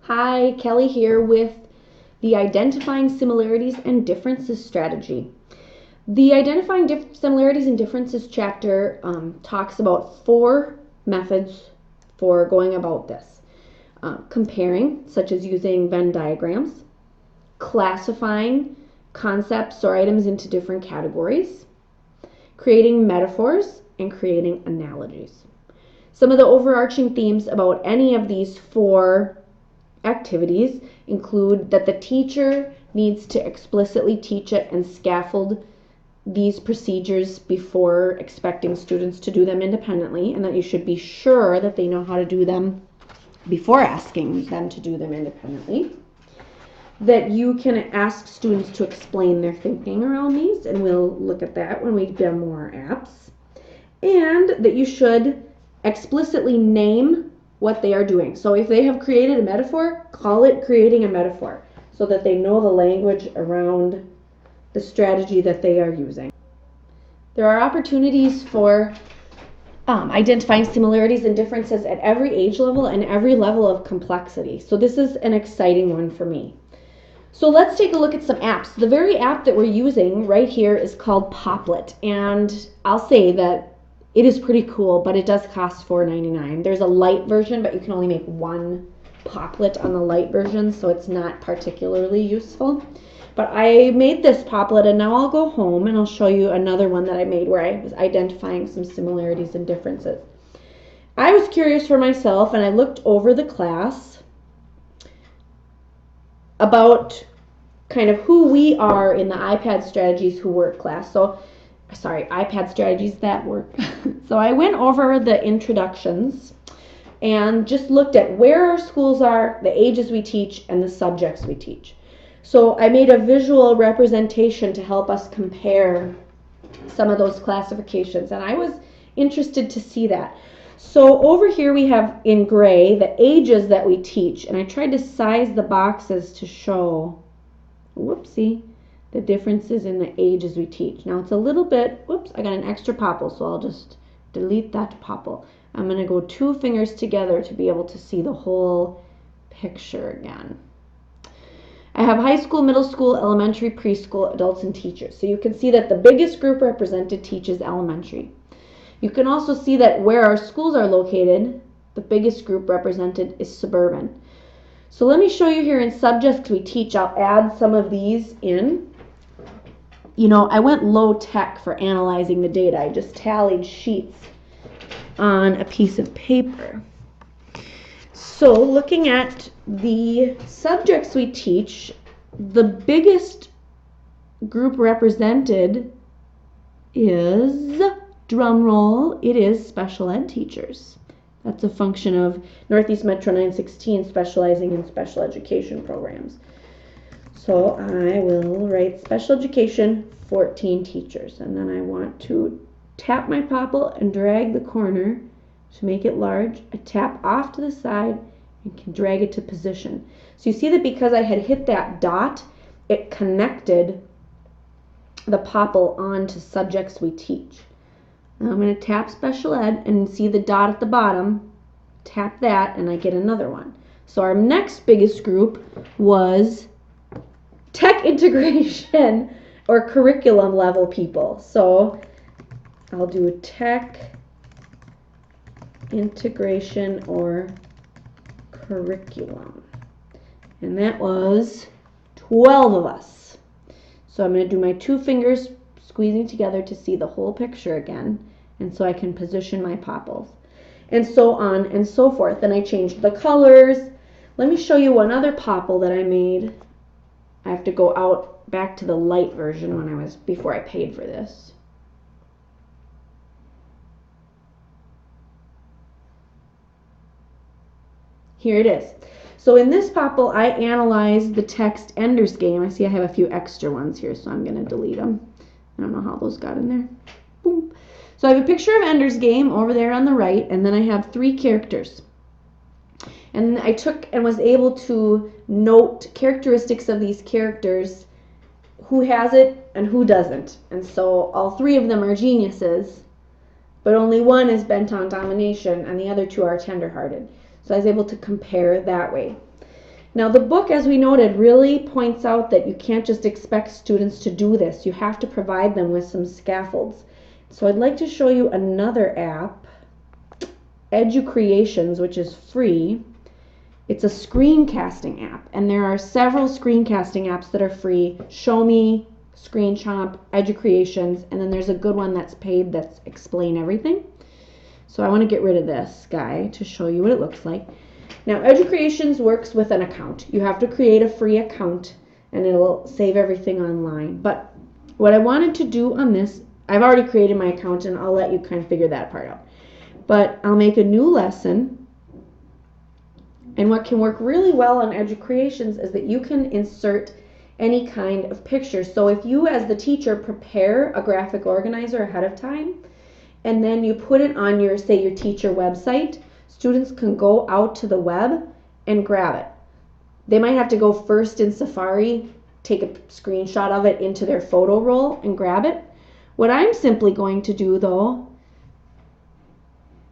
Hi, Kelly here with the Identifying Similarities and Differences strategy. The Identifying Similarities and Differences chapter talks about 4 methods for going about this. Comparing, such as using Venn diagrams, classifying concepts or items into different categories, creating metaphors, and creating analogies. Some of the overarching themes about any of these 4 activities include that the teacher needs to explicitly teach it and scaffold these procedures before expecting students to do them independently, and that you should be sure that they know how to do them before asking them to do them independently. That you can ask students to explain their thinking around these, and we'll look at that when we do more apps. And that you should explicitly name what they are doing. So if they have created a metaphor, call it creating a metaphor so that they know the language around the strategy that they are using. There are opportunities for identifying similarities and differences at every age level and every level of complexity. So this is an exciting one for me. So let's take a look at some apps. The very app that we're using right here is called Poplet, and I'll say that it is pretty cool, but it does cost $4.99. There's a light version, but you can only make 1 Poplet on the light version, so it's not particularly useful. But I made this Poplet, and now I'll go home and I'll show you another one that I made where I was identifying some similarities and differences. I was curious for myself, and I looked over the class about kind of who we are in the iPad Strategies Who Work class. iPad Strategies That Work. So I went over the introductions and just looked at where our schools are, the ages we teach, and the subjects we teach. So I made a visual representation to help us compare some of those classifications, and I was interested to see that. So over here we have in gray the ages that we teach, and I tried to size the boxes to show, the differences in the ages we teach. Now it's a little bit, I got an extra popple, so I'll just delete that popple. I'm going to go 2 fingers together to be able to see the whole picture again. I have high school, middle school, elementary, preschool, adults, and teachers. So you can see that the biggest group represented teaches elementary. You can also see that where our schools are located, the biggest group represented is suburban. So let me show you here in subjects we teach. I'll add some of these in. I went low tech for analyzing the data. I just tallied sheets on a piece of paper. So looking at the subjects we teach, the biggest group represented is, drum roll, it is special ed teachers. That's a function of Northeast Metro 916 specializing in special education programs. So I will write special education, 14 teachers. And then I want to tap my popple and drag the corner to make it large. I tap off to the side and can drag it to position. So you see that because I had hit that dot, it connected the popple onto subjects we teach. Now I'm going to tap special ed and see the dot at the bottom. Tap that and I get another one. So our next biggest group was tech integration or curriculum level people. So I'll do tech integration or curriculum. And that was 12 of us. So I'm going to do my 2 fingers squeezing together to see the whole picture again, and so I can position my popples, and so on and so forth. And I changed the colors. Let me show you one other popple that I made. I have to go out back to the light version before I paid for this. Here it is. So in this popple, I analyzed the text Ender's Game. I see I have a few extra ones here, so I'm going to delete them. I don't know how those got in there. Boom. So I have a picture of Ender's Game over there on the right, and then I have 3 characters. And I took and was able to note characteristics of these characters, who has it and who doesn't. And so all 3 of them are geniuses, but only one is bent on domination, and the other 2 are tenderhearted. So I was able to compare that way. Now the book, as we noted, really points out that you can't just expect students to do this. You have to provide them with some scaffolds. So I'd like to show you another app, Educreations, which is free. It's a screencasting app, and there are several screencasting apps that are free. Show Me, Screenshot, Educreations, and then there's a good one that's paid that's Explain Everything. So I want to get rid of this guy to show you what it looks like. Now, Educreations works with an account. You have to create a free account, and it'll save everything online. But what I wanted to do on this, I've already created my account, and I'll let you kind of figure that part out. But I'll make a new lesson. And what can work really well on Educreations is that you can insert any kind of picture. So if you, as the teacher, prepare a graphic organizer ahead of time, and then you put it on your, say, your teacher website, students can go out to the web and grab it. They might have to go first in Safari, take a screenshot of it into their photo roll and grab it. What I'm simply going to do, though,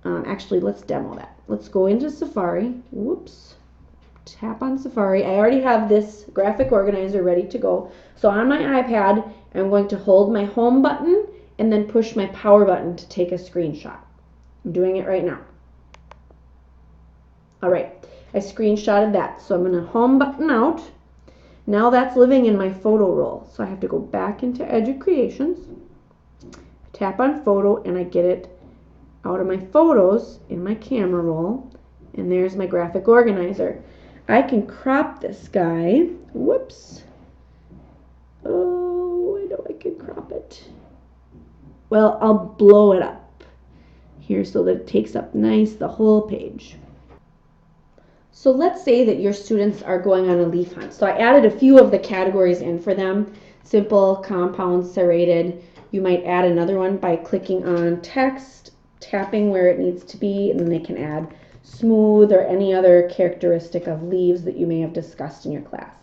actually, let's demo that. Let's go into Safari. Whoops. Tap on Safari. I already have this graphic organizer ready to go. So on my iPad, I'm going to hold my home button and then push my power button to take a screenshot. I'm doing it right now. All right, I screenshotted that. So I'm going to home button out. Now that's living in my photo roll. So I have to go back into Educreations, tap on photo, and I get it out of my photos in my camera roll. And there's my graphic organizer. I can crop this guy. Whoops. Oh, I know I can crop it. Well, I'll blow it up here so that it takes up nice the whole page. So let's say that your students are going on a leaf hunt. So I added a few of the categories in for them. Simple, compound, serrated. You might add another one by clicking on text, tapping where it needs to be, and then they can add smooth or any other characteristic of leaves that you may have discussed in your class.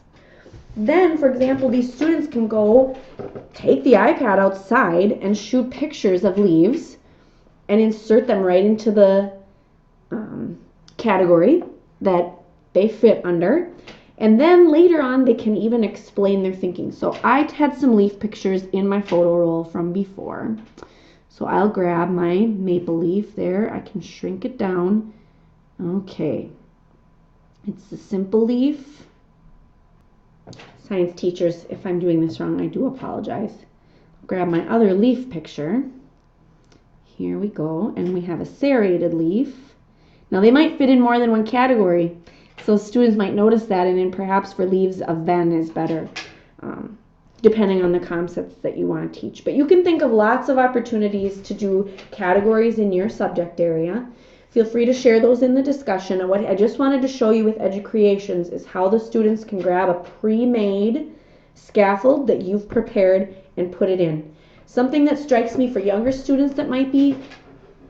Then, for example, these students can go take the iPad outside and shoot pictures of leaves and insert them right into the category that they fit under. And then later on, they can even explain their thinking. So I had some leaf pictures in my photo roll from before. So I'll grab my maple leaf there. I can shrink it down. Okay. It's a simple leaf. Science teachers, if I'm doing this wrong, I do apologize. Grab my other leaf picture. Here we go. And we have a serrated leaf. Now they might fit in more than one category. So students might notice that, and then perhaps for leaves, a Venn is better, depending on the concepts that you want to teach. But you can think of lots of opportunities to do categories in your subject area. Feel free to share those in the discussion. And what I just wanted to show you with Educreations is how the students can grab a pre-made scaffold that you've prepared and put it in. Something that strikes me for younger students that might be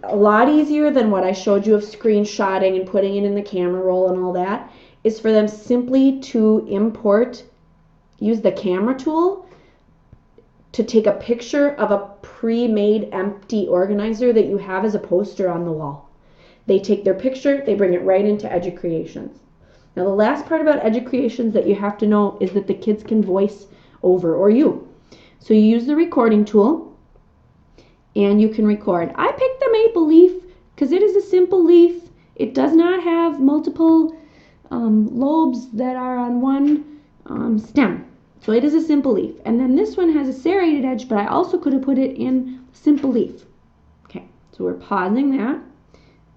a lot easier than what I showed you of screenshotting and putting it in the camera roll and all that is for them simply to use the camera tool to take a picture of a pre-made empty organizer that you have as a poster on the wall. They take their picture, they bring it right into Educreations. Now the last part about Educreations that you have to know is that the kids can voice over, or you. So you use the recording tool and you can record. I picked the maple leaf because it is a simple leaf. It does not have multiple lobes that are on one stem. So it is a simple leaf. And then this one has a serrated edge, but I also could have put it in simple leaf. Okay, so we're pausing that.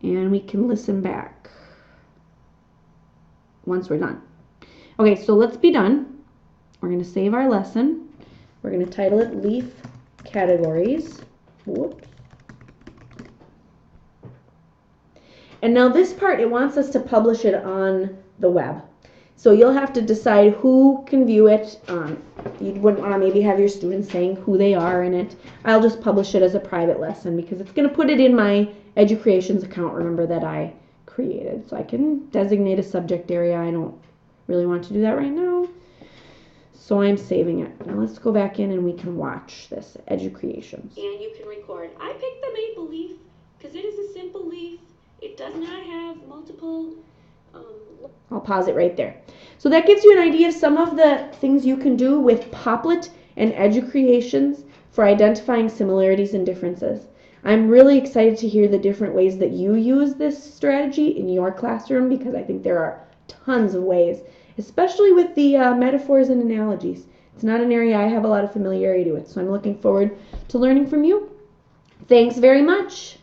And we can listen back once we're done. Okay, so let's be done. We're going to save our lesson. We're going to title it Leaf Categories. Whoops. And now this part, it wants us to publish it on the web. So you'll have to decide who can view it. You wouldn't want to maybe have your students saying who they are in it. I'll just publish it as a private lesson because it's going to put it in my Educreations account, remember, that I created. So I can designate a subject area. I don't really want to do that right now. So I'm saving it. Now let's go back in and we can watch this Educreations. And you can record. I picked the maple leaf because it is a simple leaf. It does not have multiple I'll pause it right there. So that gives you an idea of some of the things you can do with Popplet and Educreations for identifying similarities and differences. I'm really excited to hear the different ways that you use this strategy in your classroom, because I think there are tons of ways, especially with the metaphors and analogies. It's not an area I have a lot of familiarity with, so I'm looking forward to learning from you. Thanks very much.